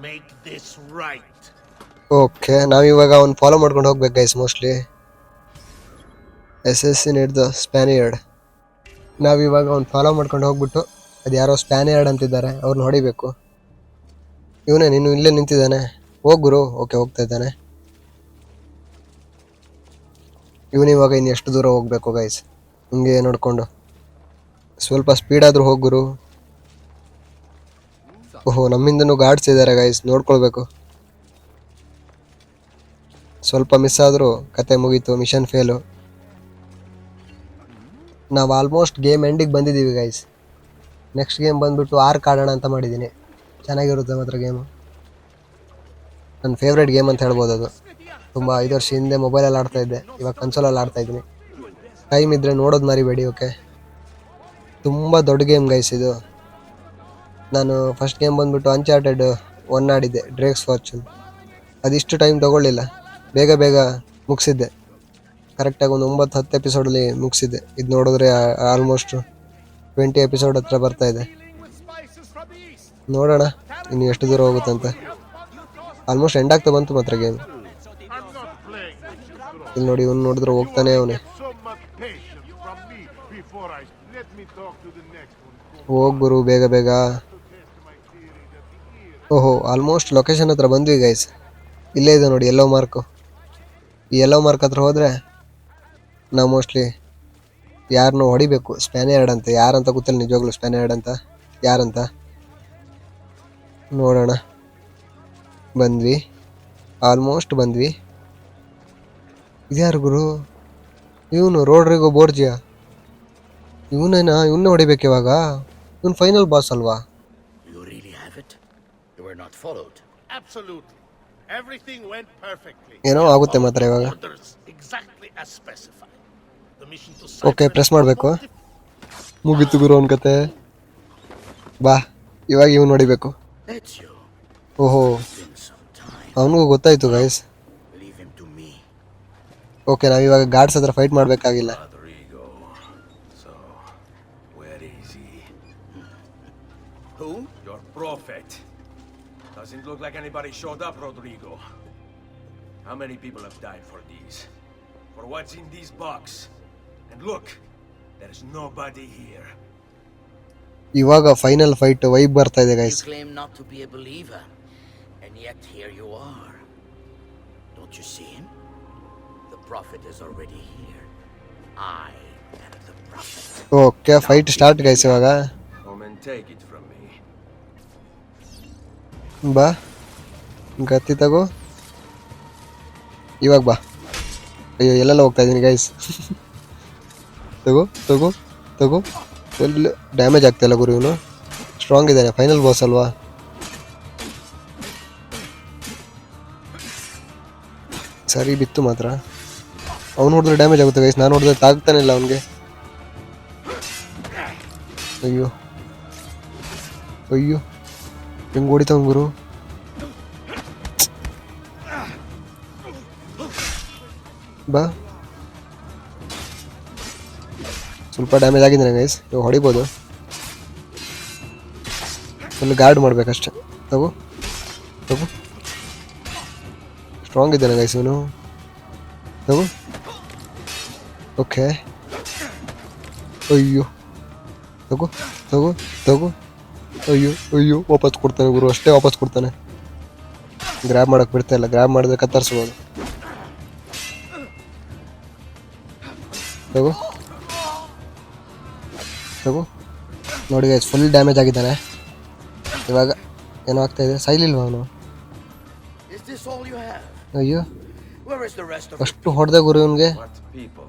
Make this right. Okay, ನಾವಿವಾಗ ಅವ್ನು ಫಾಲೋ ಮಾಡ್ಕೊಂಡು ಹೋಗ್ಬೇಕು guys mostly. Assassinate the Spaniard. ನಾವಿವಾಗ ಅವ್ನು ಫಾಲೋ ಮಾಡ್ಕೊಂಡು ಹೋಗ್ಬಿಟ್ಟು ಅದು ಯಾರೋ ಸ್ಪ್ಯಾನಿಯರ್ಡ್ ಅಂತಿದ್ದಾರೆ, ಅವ್ರನ್ನ ಹೊಡಿಬೇಕು. ಇವನೇ, ನೀನು ಇಲ್ಲೇ ನಿಂತಿದ್ದಾನೆ, ಹೋಗ್ ಗುರು. ಓಕೆ, ಹೋಗ್ತಾ ಇದ್ದಾನೆ ಇವನು. ಇವಾಗ ಇನ್ನು ಎಷ್ಟು ದೂರ ಹೋಗ್ಬೇಕು ಗೈಸ್? ಹಿಂಗೆ ನೋಡ್ಕೊಂಡು ಸ್ವಲ್ಪ ಸ್ಪೀಡಾದರೂ ಹೋಗ್ ಗುರು. ಓಹೋ, ನಮ್ಮಿಂದನೂ ಗಾರ್ಡ್ಸ್ ಇದ್ದಾರೆ ಗೈಸ್, ನೋಡ್ಕೊಳ್ಬೇಕು. ಸ್ವಲ್ಪ ಮಿಸ್ ಆದರೂ ಕತೆ ಮುಗೀತು, ಮಿಷನ್ ಫೇಲು. ನಾವು ಆಲ್ಮೋಸ್ಟ್ ಗೇಮ್ ಎಂಡಿಗೆ ಬಂದಿದ್ದೀವಿ ಗೈಸ್. ನೆಕ್ಸ್ಟ್ ಗೇಮ್ ಬಂದುಬಿಟ್ಟು ಆರ್ಕ್ ಆಡೋಣ ಅಂತ ಮಾಡಿದ್ದೀನಿ. ಚೆನ್ನಾಗಿರುತ್ತೆ ಮಾತ್ರ ಗೇಮು. ನನ್ನ ಫೇವ್ರೇಟ್ ಗೇಮ್ ಅಂತ ಹೇಳ್ಬೋದು ಅದು. ತುಂಬ 5 ವರ್ಷ ಹಿಂದೆ ಮೊಬೈಲಲ್ಲಿ ಆಡ್ತಾಯಿದ್ದೆ, ಇವಾಗ ಕನ್ಸೋಲಲ್ಲಿ ಆಡ್ತಾಯಿದ್ದೀನಿ. ಟೈಮ್ ಇದ್ದರೆ ನೋಡೋದು ಮರಿಬೇಡಿ. ಓಕೆ, ತುಂಬ ದೊಡ್ಡ ಗೇಮ್ ಗೈಸ್ ಇದು. ನಾನು ಫಸ್ಟ್ ಗೇಮ್ ಬಂದುಬಿಟ್ಟು ಅನ್ಚಾರ್ಟೆಡ್ 1 ಆಡಿದ್ದೆ, ಡ್ರೇಕ್ಸ್ ಫಾರ್ಚೂನ್. ಅದಿಷ್ಟು ಟೈಮ್ ತೊಗೊಳ್ಳಿಲ್ಲ, ಬೇಗ ಬೇಗ ಮುಗಿಸಿದ್ದೆ. ಕರೆಕ್ಟಾಗಿ ಒಂದು 9-10 ಎಪಿಸೋಡಲ್ಲಿ ಮುಗಿಸಿದ್ದೆ. ಇದು ನೋಡಿದ್ರೆ ಆಲ್ಮೋಸ್ಟ್ 20 ಎಪಿಸೋಡ್ ಹತ್ರ ಬರ್ತಾಯಿದೆ. ನೋಡೋಣ ಇನ್ನು ಎಷ್ಟು ದೂರ ಹೋಗುತ್ತೆ ಅಂತ. ಆಲ್ಮೋಸ್ಟ್ ಎಂಡ್ ಆಗ್ತಾ ಬಂತು ಮಾತ್ರ ಗೇಮ್. ಇಲ್ಲಿ ನೋಡಿ, ಇವನು ನೋಡಿದ್ರೆ ಹೋಗ್ತಾನೆ ಅವನೇ. ಹೋಗ್ ಗುರು, ಬೇಗ ಬೇಗ. ಓಹೋ, ಆಲ್ಮೋಸ್ಟ್ ಲೊಕೇಶನ್ ಹತ್ರ ಬಂದ್ವಿ ಗೈಸ್. ಇಲ್ಲೇ ಇದೆ ನೋಡಿ ಯೆಲ್ಲೋ ಮಾರ್ಕು. ಈ ಯೆಲ್ಲೋ ಮಾರ್ಕ್ ಹತ್ರ ಹೋದರೆ ನಾವು ಮೋಸ್ಟ್ಲಿ ಯಾರನ್ನೂ ಹೊಡಿಬೇಕು. ಸ್ಪ್ಯಾನಿಯರ್ಡ್ ಅಂತ, ಯಾರಂತ ಗೊತ್ತಿಲ್ಲ ನಿಜವಾಗ್ಲೂ. ಸ್ಪ್ಯಾನಿಯರ್ಡ್ ಅಂತ ಯಾರಂತ ನೋಡೋಣ. ಬಂದ್ವಿ, ಆಲ್ಮೋಸ್ಟ್ ಬಂದ್ವಿ. ಇದ್ಯಾರು ಗುರು? ಇವನು ರೋಡ್ರಿಗೋ ಬೋರ್ಜಿಯಾ. ಇವನೇನಾ? ಇವನ್ನೇ ಹೊಡಿಬೇಕು ಇವಾಗ. ಇವನು ಫೈನಲ್ ಬಾಸ್ ಅಲ್ವಾ? You really have it? You were not followed. Absolutely. Everything went perfectly. ಏನೋ ಆಗುತ್ತೆ ಮಾತ್ರ ಇವಾಗ. Orders exactly as specified. The mission to okay, press ಮಾಡಬೇಕು. ಮುಗೀತು ಗುರು ಅವನ ಕತೆ. ಬಾ, ಇವಾಗ ಇವನು ಹೊಡಿಬೇಕು. Ezio, ಓಹೋ, been some time. ಅವನಿಗೂ ಗೊತ್ತಾಯ್ತು guys. Leave him to me. Okay, ನಾವಿವಾಗ ಗಾರ್ಡ್ಸ್ ಹತ್ರ ಫೈಟ್ ಮಾಡಬೇಕಾಗಿಲ್ಲ. Rodrigo. So, where is he? Who? Your prophet. Doesn't look like anybody showed up, Rodrigo. How many people have died for these? For what's in this box? And look, there's nobody here. ಇವಾಗ final fight vibe ಬರ್ತಾ ಇದೆ You guys. claim not to be a believer, and yet here you are. Don't you see him? The prophet is already here. I am the prophet. Okay fight start guys ಇವಾಗ. Come and take it from me. ಬಾ ಗತ್ತಿ ತಗೋ ಇವಾಗ ಬಾ. ಅಯ್ಯೋ ಎಲ್ಲೆಲ್ಲ ಹೋಗ್ತಾ ಇದ್ದೀನಿ guys. ತಗೋ ತಗೋ ತಗೋ. ಫುಲ್ ಡ್ಯಾಮೇಜ್ ಆಗ್ತಾಯಿಲ್ಲ ಗುರು, ಇವನು ಸ್ಟ್ರಾಂಗ್ ಇದ್ದಾನೆ. ಫೈನಲ್ ಬಾಸ್ ಅಲ್ವಾ. ಸರಿ ಬಿತ್ತು ಮಾತ್ರ. ಅವ್ನು ಹೊಡೆದ್ರೆ ಡ್ಯಾಮೇಜ್ ಆಗುತ್ತೆ ಗೈಸ್, ನಾನು ಹೊಡೆದ್ರೆ ತಾಗ್ತಾನೆ ಇಲ್ಲ ಅವನಿಗೆ. ಅಯ್ಯೋ ಅಯ್ಯೋ ಹೆಂಗೆ ಹೊಡಿತಾವ್ ಗುರು. ಬಾ ಸ್ವಲ್ಪ ಡ್ಯಾಮೇಜ್ ಆಗಿದ್ದಾನೆ ಗೈಸ್, ಇವಾಗ ಹೊಡಿಬೋದು. Full guard ಮಾಡ್ಬೇಕಷ್ಟೆ. ತಗೋ ತಗೋ, ಸ್ಟ್ರಾಂಗ್ ಇದ್ದಾನೆ ಗೈಸ್ ಇವನು. ತಗೋ ಓಕೆ. ಅಯ್ಯೋ ತಗೋ ತಗೋ ತಗೋ. ಅಯ್ಯೋ ಅಯ್ಯೋ ವಾಪಸ್ ಕೊಡ್ತಾನೆ ಗುರು, ಅಷ್ಟೇ ವಾಪಸ್ ಕೊಡ್ತಾನೆ. ಗ್ರ್ಯಾಬ್ ಮಾಡೋಕೆ ಬಿಡ್ತಾ ಇಲ್ಲ, ಗ್ರ್ಯಾಬ್ ಮಾಡಿದ್ರೆ ಕತ್ತರಿಸ್ಬೋದು. ತಗೋ ತಗೋ. ನೋಡಿ ಗೈಸ್ ಫುಲ್ ಡ್ಯಾಮೇಜ್ ಆಗಿದ್ದಾನೆ. ಇವಾಗ ಏನೋ ಆಗ್ತಾ ಇದೆ. ಸೈಲಿಲ್ವ ಅವನು? Is this all you have? ಅಯ್ಯೋ Where is the rest of ಅಷ್ಟು ಹೊಡೆದೆ ಗುರು ಇವನಿಗೆ. What people?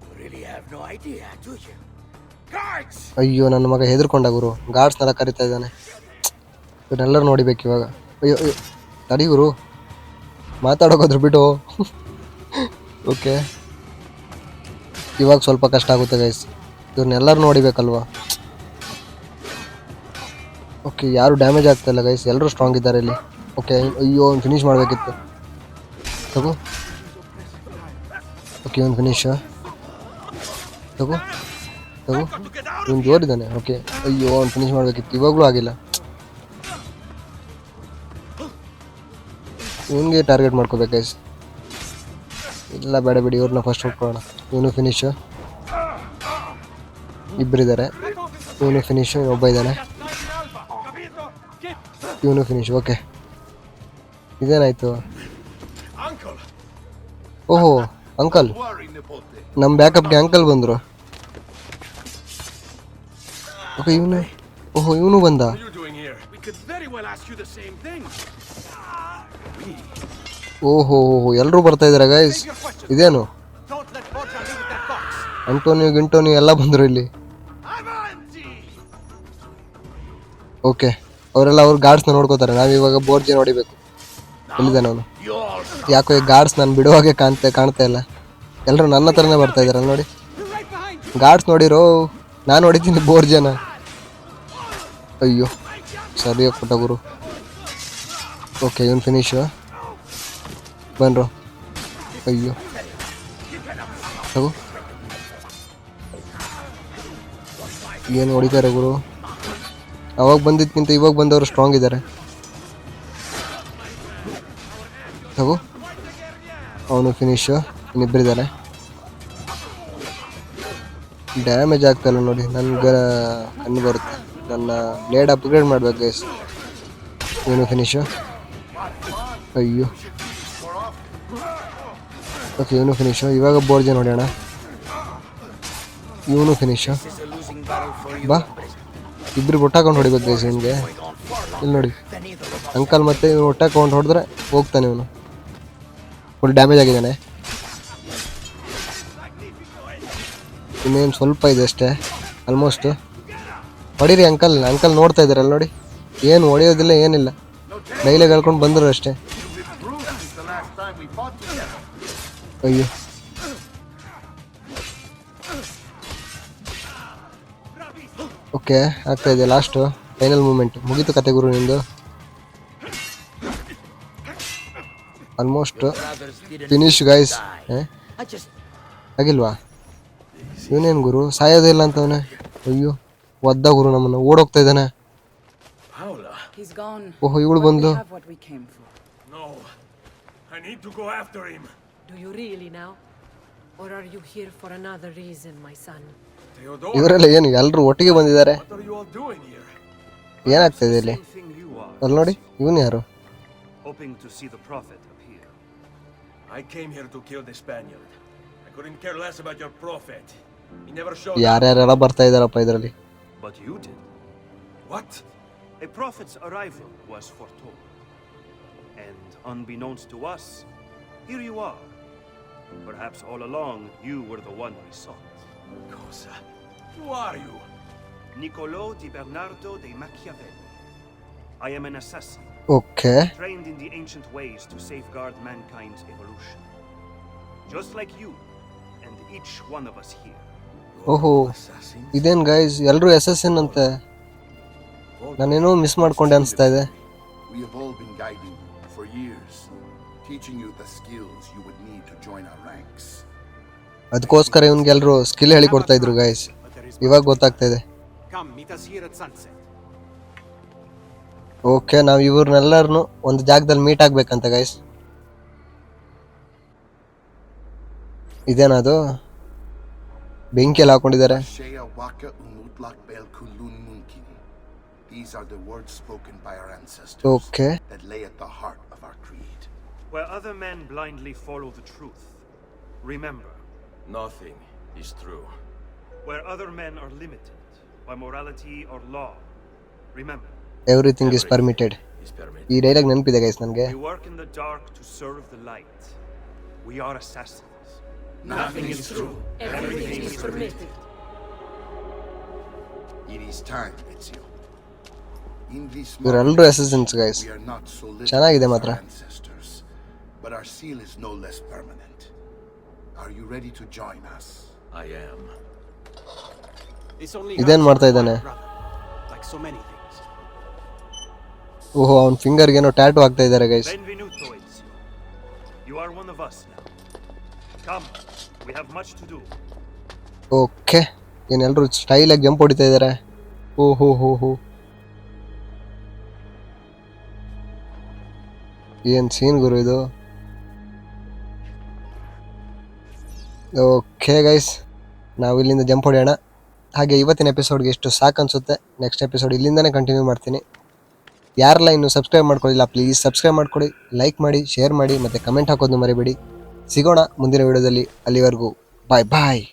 You really have no idea, do you? Guards! ಅಯ್ಯೋ ನನ್ನ ಮಗ ಹೆದರ್ಕೊಂಡ ಗುರು, ಗಾರ್ಡ್ಸ್ನೆಲ್ಲ ಕರಿತಾ ಇದ್ದಾನೆ. ಇವನ್ನೆಲ್ಲರೂ ನೋಡಿಬೇಕು ಇವಾಗ. ಅಯ್ಯೋ ಅಯ್ಯೋ ತಡಿ ಗುರು, ಮಾತಾಡೋಕೋದ್ರು ಬಿಟ್ಟು. ಓಕೆ ಇವಾಗ ಸ್ವಲ್ಪ ಕಷ್ಟ ಆಗುತ್ತೆ ಗೈಸ್, ಇವ್ರನ್ನೆಲ್ಲರೂ ನೋಡಿಬೇಕಲ್ವಾ. ಓಕೆ ಯಾರು ಡ್ಯಾಮೇಜ್ ಆಗ್ತಾಯಿಲ್ಲ ಗೈಸ್, ಎಲ್ಲರೂ ಸ್ಟ್ರಾಂಗ್ ಇದ್ದಾರೆ ಇಲ್ಲಿ. ಓಕೆ ಅಯ್ಯೋ ಅವ್ನು ಫಿನಿಶ್ ಮಾಡಬೇಕಿತ್ತು. ತಗೋ ಓಕೆ ಅವ್ನು ಫಿನಿಶ್. ತಗೋ ತಗೋ ಇವ್ನು ಜೋರಿದ್ದಾನೆ. ಓಕೆ ಅಯ್ಯೋ ಅವ್ನು ಫಿನಿಶ್ ಮಾಡಬೇಕಿತ್ತು, ಇವಾಗಲೂ ಆಗಿಲ್ಲ. ಇವನಿಗೆ ಟಾರ್ಗೆಟ್ ಮಾಡ್ಕೋಬೇಕು ಗೈಸ್. ಇಲ್ಲ ಬೇಡ ಬಿಡಿ, ಇವ್ರನ್ನ ಫಸ್ಟ್ ಹೊಡ್ಕೊಳ್ಳೋಣ. ಇವನು ಫಿನಿಶ್, ಇಬ್ಬರಿದ್ದಾರೆ. ಇವನು ಫಿನಿಶ್, ಒಬ್ಬ ಇದ್ದಾನೆ. ಇವನು ಫಿನಿಶ್. ಓಕೆ ಇದೇನಾಯ್ತು? Uncle, ಓಹೋ ಅಂಕಲ್, worry, Nipote. ನಮ್ಮ ಬ್ಯಾಕಪ್ಗೆ ಅಂಕಲ್ ಬಂದರು. ಓಕೆ ಇವನು, ಓಹೋ ಇವನು ಬಂದ. What are you doing here? We could very well ask you the same thing. ಓಹೋ ಎಲ್ಲರೂ ಬರ್ತಾ ಇದ್ದಾರೆ ಗೈಸ್. ಇದೇನು Don't let Borgia leave with that box. Antonio ಗಿಂಟೋನಿಯೋ ಎಲ್ಲ ಬಂದರು ಇಲ್ಲಿ. Avanti! ಓಕೆ ಅವರೆಲ್ಲ ಅವ್ರ ಗಾರ್ಡ್ಸ್ನ ನೋಡ್ಕೋತಾರೆ. ನಾವಿವಾಗ ಬೋರ್ಜಿ ನೋಡಿಬೇಕು. ಎಲ್ಲಿದ್ದಾನೆ ಅವನು? ಯಾಕೋ ಈ ಗಾರ್ಡ್ಸ್ ನಾನು ಬಿಡುವಾಗೆ ಕಾಣ್ತಾ ಇಲ್ಲ. ಎಲ್ಲರೂ ನನ್ನ ಹತ್ರನೇ ಬರ್ತಾ ಇದ್ದಾರೆ ನೋಡಿ. ಗಾರ್ಡ್ಸ್ ನೋಡಿರೋ, ನಾನು ಹೊಡಿತೀನಿ ಬೋರ್ಜನ. ಅಯ್ಯೋ ಸರಿಯಾಗಿ ಕೊಟ್ಟ ಗುರು. ಓಕೆ ಇವನು ಫಿನಿಶು. ಬನ್ರು. ಅಯ್ಯೋ ತಗೋ. ಏನು ಹೊಡಿತಾರೆ ಗುರು. ಅವಾಗ ಬಂದಿದ್ದಕ್ಕಿಂತ ಇವಾಗ ಬಂದವರು ಸ್ಟ್ರಾಂಗ್ ಇದ್ದಾರೆ. ತಗೋ ಅವನು ಫಿನಿಶು. ಇನ್ನಿಬ್ಬರಿದ್ದಾರೆ. ಡ್ಯಾಮೇಜ್ ಆಗ್ತಾಯಿಲ್ಲ ನೋಡಿ, ನನಗೆ ಕಣ್ಣು ಬರುತ್ತೆ. ನನ್ನ ಬ್ಲೇಡ್ ಅಪ್ಗ್ರೇಡ್ ಮಾಡ್ಬೇಕು ಗೈಸ್. ಇವನು ಫಿನಿಶು. ಅಯ್ಯೋ ಓಕೆ ಇವನು ಫಿನಿಶು. ಇವಾಗ ಬೋರ್ಜ ನೋಡೋಣ. ಇವನು ಫಿನಿಶು. ಬಾ ಇಬ್ಬರು ಒಟ್ಟಾಕೊಂಡು ಹೊಡಿಬೇಕು ಗೈಸ್ ಇವನಿಗೆ. ಇಲ್ಲಿ ನೋಡಿ ಅಂಕಲ್ ಮತ್ತೆ ಇವನು ಒಟ್ಟಾಕೊಂಡು ಹೊಡೆದ್ರೆ ಹೋಗ್ತಾನೆ ಇವನು. ಫುಲ್ ಡ್ಯಾಮೇಜ್ ಆಗಿದ್ದಾನೆ. ಇನ್ನೇನು ಸ್ವಲ್ಪ ಇದೆ ಅಷ್ಟೇ, ಆಲ್ಮೋಸ್ಟ್. ಹೊಡೀರಿ ಅಂಕಲ್. ಅಂಕಲ್ ನೋಡ್ತಾ ಇದ್ದಾರಲ್ಲ ನೋಡಿ, ಏನು ಹೊಡೆಯೋದಿಲ್ಲ ಏನಿಲ್ಲ, ಡೈಲಾಗ್ ಹೇಳ್ಕೊಂಡು ಬಂದರು ಅಷ್ಟೇ. ಅಯ್ಯೋ ಓಕೆ ಆಗ್ತಾ ಇದೆ. ಲಾಸ್ಟು ಫೈನಲ್ ಮೂಮೆಂಟ್ ಮುಗೀತು ಕತೆ ಗುರು ನಿಂದು. Almost finish guys. ಆಗಿಲ್ವಾ? ಇವನೇನು ಗುರು ಸಾಯೋದೇ ಇಲ್ಲ ಅಂತವನೇ. ಅಯ್ಯೋ ಒದ್ದ ಗುರು, ನಮ್ಮನ್ನು ಓಡೋಗ್ತಾ ಇದ್ದಾನೆ. Paola. He's gone. ಓಹೋ ಇವಳು But we ಬಂದು have what we came for. No. I need to go after him. Do you really now? Or are you here for another reason, my son? Theodora, ಇವರೆಲ್ಲ ಏನು ಎಲ್ಲರೂ ಒಟ್ಟಿಗೆ ಬಂದಿದ್ದಾರೆ. what are you all doing here? ಏನಾಗ್ತದೆ ಇಲ್ಲಿ? Same thing you are, ಅಲ್ಲಿ ನೋಡಿ ಇವನು ಯಾರು? hoping to see the prophet appear. I came here to kill the Spaniard. I couldn't care less about your prophet. He never showed up. ಯಾರ್ಯಾರೆಲ್ಲ ಬರ್ತಾ ಇದಾರಪ್ಪ ಇದರಲ್ಲಿ. But you did. What? A prophet's arrival was foretold. And unbeknownst to us, here you are. Perhaps all along, you were the one we sought. Cosa? Who are you? Niccolò di Bernardo de Machiavelli. I am an assassin, okay trained in the ancient ways to safeguard mankind's evolution. Just like you, and each one of us here. ಓಹೋ Assassins? ಇದೇನ್ guys ಎಲ್ಲರೂ ಅಸೆಸಿನ್ ಅಂತೆ. ನಾನೇನೋ miss ಮಾಡ್ಕೊಂಡೆ ಅನಿಸ್ತಾ ಇದೆ. We have all been guiding you for years, teaching you the skills you would need to join our ranks. ಅದಕ್ಕೋಸ್ಕರ ಇವನ್ಗೆಲ್ರು skill ಹೇಳಿ ಕೊಡ್ತಾ ಇದ್ರು ಗೈಸ್. ಇವಾಗ ಗೊತ್ತಾಗ್ತಾ ಇದೆ. Come, meet us here at sunset. Okay ನಾವು ಇವ್ರನ್ನೆಲ್ಲರನ್ನು ಒಂದು ಜಾಗದಲ್ಲಿ ಮೀಟ್ ಆಗ್ಬೇಕಂತ ಗೈಸ್. ಇದೇನದು ಬೆಂಕಿಯಲ್ಲಿ ಹಾಕೊಂಡಿದ್ದಾರೆ. Shea waka umutlak bel kulun munkin. These are the words spoken by our ancestors okay that lay at the heart of our creed. Where other men blindly follow the truth, remember, Nothing is true. where other men are limited by morality or law, remember, everything is permitted. Is permitted. ಈ dialogue ನೆನಪಿದೆ guys ನನಗೆ. we work in the dark to serve the light. We are assassins. Nothing is true. Everything is permitted. It is time, Ezio. In this ಇವರೆಲ್ಲರೂ ಅಸೆಸಿನ್ಸ್ guys. we are not so little ಚೆನ್ನಾಗಿದೆ as ಮಾತ್ರ. our ancestors, but our seal is no less permanent. Are you ready to join us? I am. This only ಇದೇನ್ hurts ಮಾಡ್ತಾ your ಇದ್ದಾನೆ? pride, brother, like so many things. ಓಹೋ ಅವ್ನ ಫಿಂಗರ್ಗೆ ಏನೋ tattoo ಹಾಕ್ತಾ ಇದ್ದಾರೆ guys. Benvenuto, Ezio. You are one of us now. Come, we have much to do. Okay ಏನೆಲ್ಲರೂ ಸ್ಟೈಲಾಗಿ ಜಂಪ್ ಹೊಡಿತಾ ಇದ್ದಾರೆ. ಓಹೋ ಹೋ ಹೋ ಏನು ಸೀನ್ ಗುರು ಇದು. ಓಕೆ ಗೈಸ್ ನಾವು ಇಲ್ಲಿಂದ ಜಂಪ್ ಹೊಡೆಯೋಣ. ಹಾಗೆ ಇವತ್ತಿನ ಎಪಿಸೋಡ್ಗೆ ಇಷ್ಟು ಸಾಕು ಅನಿಸುತ್ತೆ. ನೆಕ್ಸ್ಟ್ ಎಪಿಸೋಡ್ ಇಲ್ಲಿಂದನೇ ಕಂಟಿನ್ಯೂ ಮಾಡ್ತೀನಿ. ಯಾರೆಲ್ಲ ಇನ್ನೂ ಸಬ್ಸ್ಕ್ರೈಬ್ ಮಾಡ್ಕೊಳ್ಳಿಲ್ಲ ಪ್ಲೀಸ್ ಸಬ್ಸ್ಕ್ರೈಬ್ ಮಾಡ್ಕೊಳ್ಳಿ, ಲೈಕ್ ಮಾಡಿ, ಶೇರ್ ಮಾಡಿ ಮತ್ತು ಕಮೆಂಟ್ ಹಾಕೋದು ಮರಿಬೇಡಿ. ಸಿಗೋಣ ಮುಂದಿನ ವಿಡಿಯೋದಲ್ಲಿ. ಅಲ್ಲಿವರೆಗೂ ಬಾಯ್ ಬಾಯ್.